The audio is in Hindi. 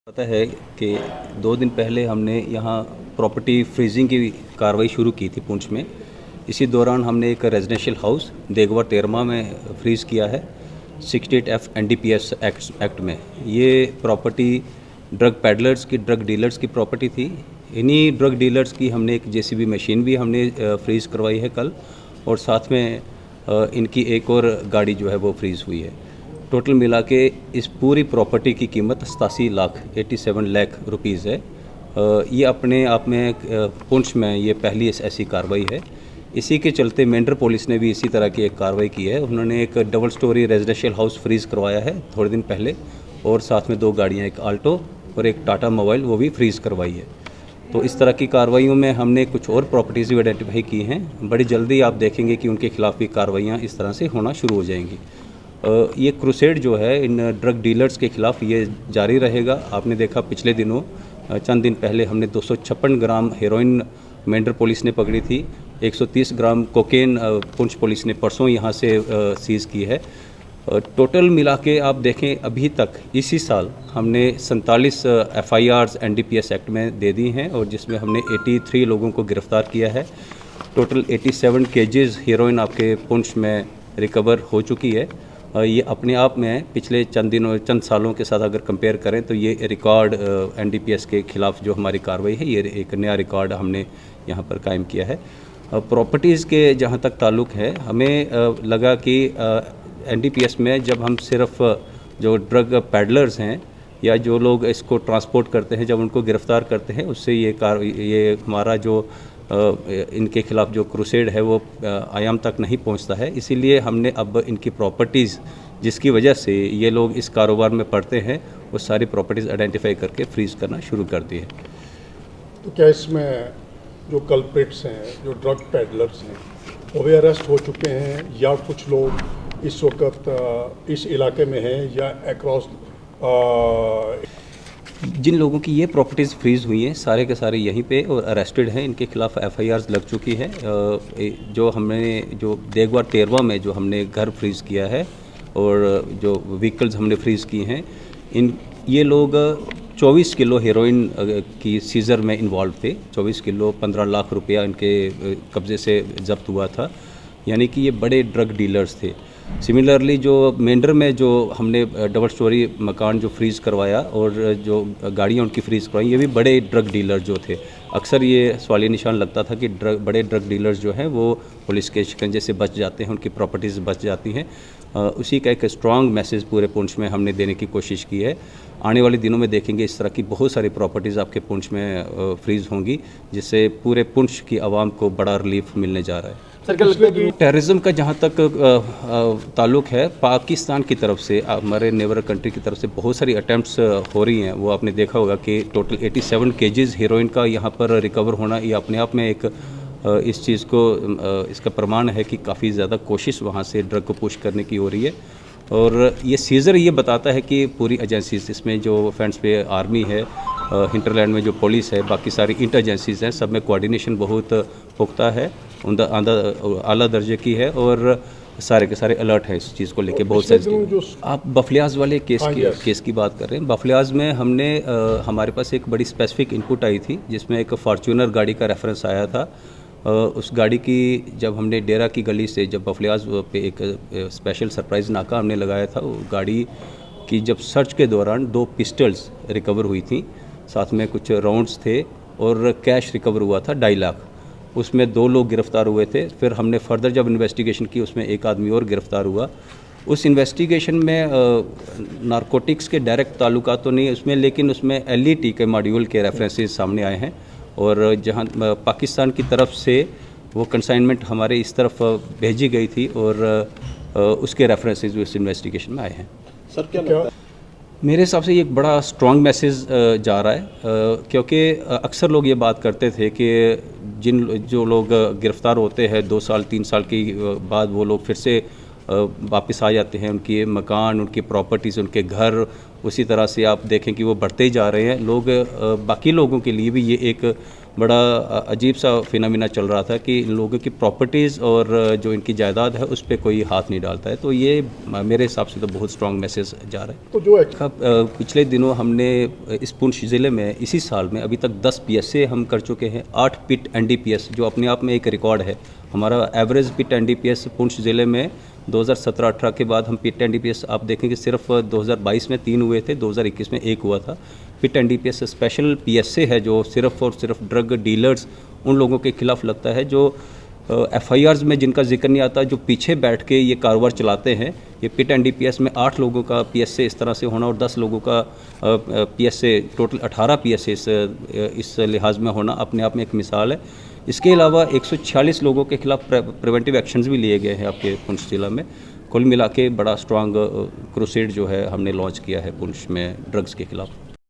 पता है कि 2 दिन पहले हमने यहाँ प्रॉपर्टी फ्रीजिंग की कार्रवाई शुरू की थी पुंछ में। इसी दौरान हमने एक रेजिडेंशियल हाउस देगवा तेरमा में फ्रीज़ किया है 68F NDPS एक्ट में। ये प्रॉपर्टी ड्रग पैडलर्स की, ड्रग डीलर्स की प्रॉपर्टी थी। इन्हीं ड्रग डीलर्स की हमने एक JCB मशीन भी हमने फ्रीज़ करवाई है कल, और साथ में इनकी एक और गाड़ी जो है वो फ्रीज़ हुई है। टोटल मिला के इस पूरी प्रॉपर्टी की कीमत 87 लाख रुपीज़ है। ये अपने आप में पुंछ में ये पहली ऐसी कार्रवाई है। इसी के चलते मेंढर पुलिस ने भी इसी तरह की एक कार्रवाई की है। उन्होंने एक double story residential house freeze करवाया है थोड़े दिन पहले, और साथ में 2 गाड़ियाँ, एक आल्टो और एक टाटा मोबाइल, वो भी फ्रीज़ करवाई है। तो इस तरह की कार्रवाइयों में हमने कुछ और प्रॉपर्टीज़ भी आइडेंटिफाई की हैं। बड़ी जल्दी आप देखेंगे कि उनके खिलाफ भी कार्रवाइयाँ इस तरह से होना शुरू हो जाएंगी। ये क्रूसेड जो है इन ड्रग डीलर्स के ख़िलाफ़ ये जारी रहेगा। आपने देखा पिछले दिनों चंद दिन पहले हमने 256 ग्राम हेरोइन मेंढर पुलिस ने पकड़ी थी। 130 ग्राम कोकेन पुंछ पुलिस ने परसों यहाँ से सीज़ की है। टोटल मिला के आप देखें अभी तक इसी साल हमने 47 FIRs NDPS एक्ट में दे दी हैं, और जिसमें हमने 83 लोगों को गिरफ़्तार किया है। टोटल 87 केजेस हीरोइन आपके पुंछ में रिकवर हो चुकी है। ये अपने आप में पिछले चंद सालों के साथ अगर कंपेयर करें तो ये रिकॉर्ड NDPS के ख़िलाफ़ जो हमारी कार्रवाई है, ये एक नया रिकॉर्ड हमने यहाँ पर कायम किया है। प्रॉपर्टीज़ के जहाँ तक ताल्लुक़ है, हमें लगा कि NDPS में जब हम सिर्फ जो ड्रग पैडलर्स हैं या जो लोग इसको ट्रांसपोर्ट करते हैं, जब उनको गिरफ़्तार करते हैं, उससे ये हमारा जो इनके ख़िलाफ़ जो क्रूसेड है वो आयाम तक नहीं पहुंचता है। इसीलिए हमने अब इनकी प्रॉपर्टीज़ जिसकी वजह से ये लोग इस कारोबार में पड़ते हैं, वो सारी प्रॉपर्टीज़ आइडेंटिफाई करके फ्रीज़ करना शुरू कर दी है। तो क्या इसमें जो कल्प्रिट्स हैं, जो ड्रग पैडलर्स हैं, वो भी अरेस्ट हो चुके हैं, या कुछ लोग इस वक्त इस इलाके में हैं या अक्रॉस? जिन लोगों की ये प्रॉपर्टीज़ फ्रीज़ हुई हैं सारे के सारे यहीं पे और अरेस्टेड हैं। इनके खिलाफ FIRs लग चुकी है। जो हमने जो देगवा तेरवा में जो हमने घर फ्रीज़ किया है और जो व्हीकल्स हमने फ्रीज़ किए हैं, ये लोग 24 किलो हेरोइन की सीज़र में इन्वॉल्व थे। 24 किलो 15 लाख रुपया इनके कब्ज़े से ज़ब्त हुआ था, यानी कि ये बड़े ड्रग डीलर्स थे। सिमिलरली जो मेंढर में जो हमने डबल स्टोरी मकान जो फ्रीज़ करवाया और जो गाड़ियाँ उनकी फ्रीज़ करवाई, ये भी बड़े ड्रग डीलर जो थे। अक्सर ये सवालिया निशान लगता था कि बड़े ड्रग डीलर्स जो हैं वो पुलिस के शिकंजे से बच जाते हैं, उनकी प्रॉपर्टीज़ बच जाती हैं। उसी का एक स्ट्रॉन्ग मैसेज पूरे पुंछ में हमने देने की कोशिश की है। आने वाले दिनों में देखेंगे इस तरह की बहुत सारी प्रॉपर्टीज़ आपके पुंछ में फ्रीज़ होंगी, जिससे पूरे पुंछ की आवाम को बड़ा रिलीफ मिलने जा रहा है। सर, क्या लगता है कि टेररिज्म का जहाँ तक ताल्लुक़ है, पाकिस्तान की तरफ से, हमारे नेबर कंट्री की तरफ से बहुत सारी अटैम्प्ट्स हो रही हैं। वो आपने देखा होगा कि टोटल 87 केजेस हीरोइन का यहाँ पर रिकवर होना, ये अपने आप में एक इस चीज़ को इसका प्रमाण है कि काफ़ी ज़्यादा कोशिश वहाँ से ड्रग को पुश करने की हो रही है। और ये सीज़र ये बताता है कि पूरी एजेंसीज, इसमें जो फ्रंट्स पे आर्मी है, हिंटरलैंड में जो पुलिस है, बाकी सारी इंटर एजेंसीज हैं, सब में कोऑर्डिनेशन बहुत पुख्ता है, आला दर्जे की है, और सारे के सारे अलर्ट हैं इस चीज़ को लेके। बहुत सेंसिटिव। आप बफलियाज वाले केस की बात कर रहे हैं। बफलियाज में हमने हमारे पास एक बड़ी स्पेसिफिक इनपुट आई थी, जिसमें एक फॉर्च्यूनर गाड़ी का रेफरेंस आया था। उस गाड़ी की जब हमने डेरा की गली से, जब बफलियाज पे एक स्पेशल सरप्राइज़ नाका हमने लगाया था, वो गाड़ी की जब सर्च के दौरान 2 पिस्टल्स रिकवर हुई थी, साथ में कुछ राउंड्स थे, और कैश रिकवर हुआ था 2.5 लाख। उसमें 2 लोग गिरफ़्तार हुए थे। फिर हमने फर्दर जब इन्वेस्टिगेशन की, उसमें एक आदमी और गिरफ़्तार हुआ। उस इन्वेस्टिगेशन में नारकोटिक्स के डायरेक्ट ताल्लुकात तो नहीं उसमें, लेकिन उसमें LET के मॉड्यूल के रेफरेंसेस सामने आए हैं, और जहां पाकिस्तान की तरफ से वो कंसाइनमेंट हमारे इस तरफ भेजी गई थी, और उसके रेफरेंसेस इस इन्वेस्टिगेशन में आए हैं। सर, क्या लगता है? मेरे हिसाब से ये एक बड़ा स्ट्रॉन्ग मैसेज जा रहा है, क्योंकि अक्सर लोग ये बात करते थे कि जो लोग गिरफ़्तार होते हैं 2 साल 3 साल के बाद, वो लोग फिर से वापस आ जाते हैं। उनके मकान, उनकी प्रॉपर्टीज़, उनके घर, उसी तरह से आप देखें कि वो बढ़ते ही जा रहे हैं। लोग बाकी लोगों के लिए भी ये एक बड़ा अजीब सा फिनोमिना चल रहा था कि लोगों की प्रॉपर्टीज़ और जो इनकी जायदाद है उस पर कोई हाथ नहीं डालता है। तो ये मेरे हिसाब से तो बहुत स्ट्रॉन्ग मैसेज जा रहा है। तो जो पिछले दिनों हमने इस पुंछ ज़िले में इसी साल में अभी तक 10 PSA हम कर चुके हैं। 8 पिट NDPS जो अपने आप में एक रिकॉर्ड है। हमारा एवरेज पिट NDPS पुंछ ज़िले में 2017-18 के बाद हम पिट NDPS आप देखेंगे सिर्फ 2022 में 3 हुए थे, 2021 में 1 हुआ था। पिट NDPS स्पेशल PSA है जो सिर्फ और सिर्फ ड्रग डीलर्स उन लोगों के खिलाफ लगता है जो FIRs में जिनका जिक्र नहीं आता, जो पीछे बैठ के ये कारोबार चलाते हैं। ये पिट NDPS में 8 लोगों का PSA इस तरह से होना और 10 लोगों का PSA, टोटल 18 PSA इस लिहाज में होना अपने आप में एक मिसाल है। इसके अलावा 146 लोगों के खिलाफ प्रिवेंटिव एक्शंस भी लिए गए हैं आपके पुंछ जिला में। कुल मिला के बड़ा स्ट्रांग क्रूसेड जो है हमने लॉन्च किया है पुंछ में ड्रग्स के खिलाफ।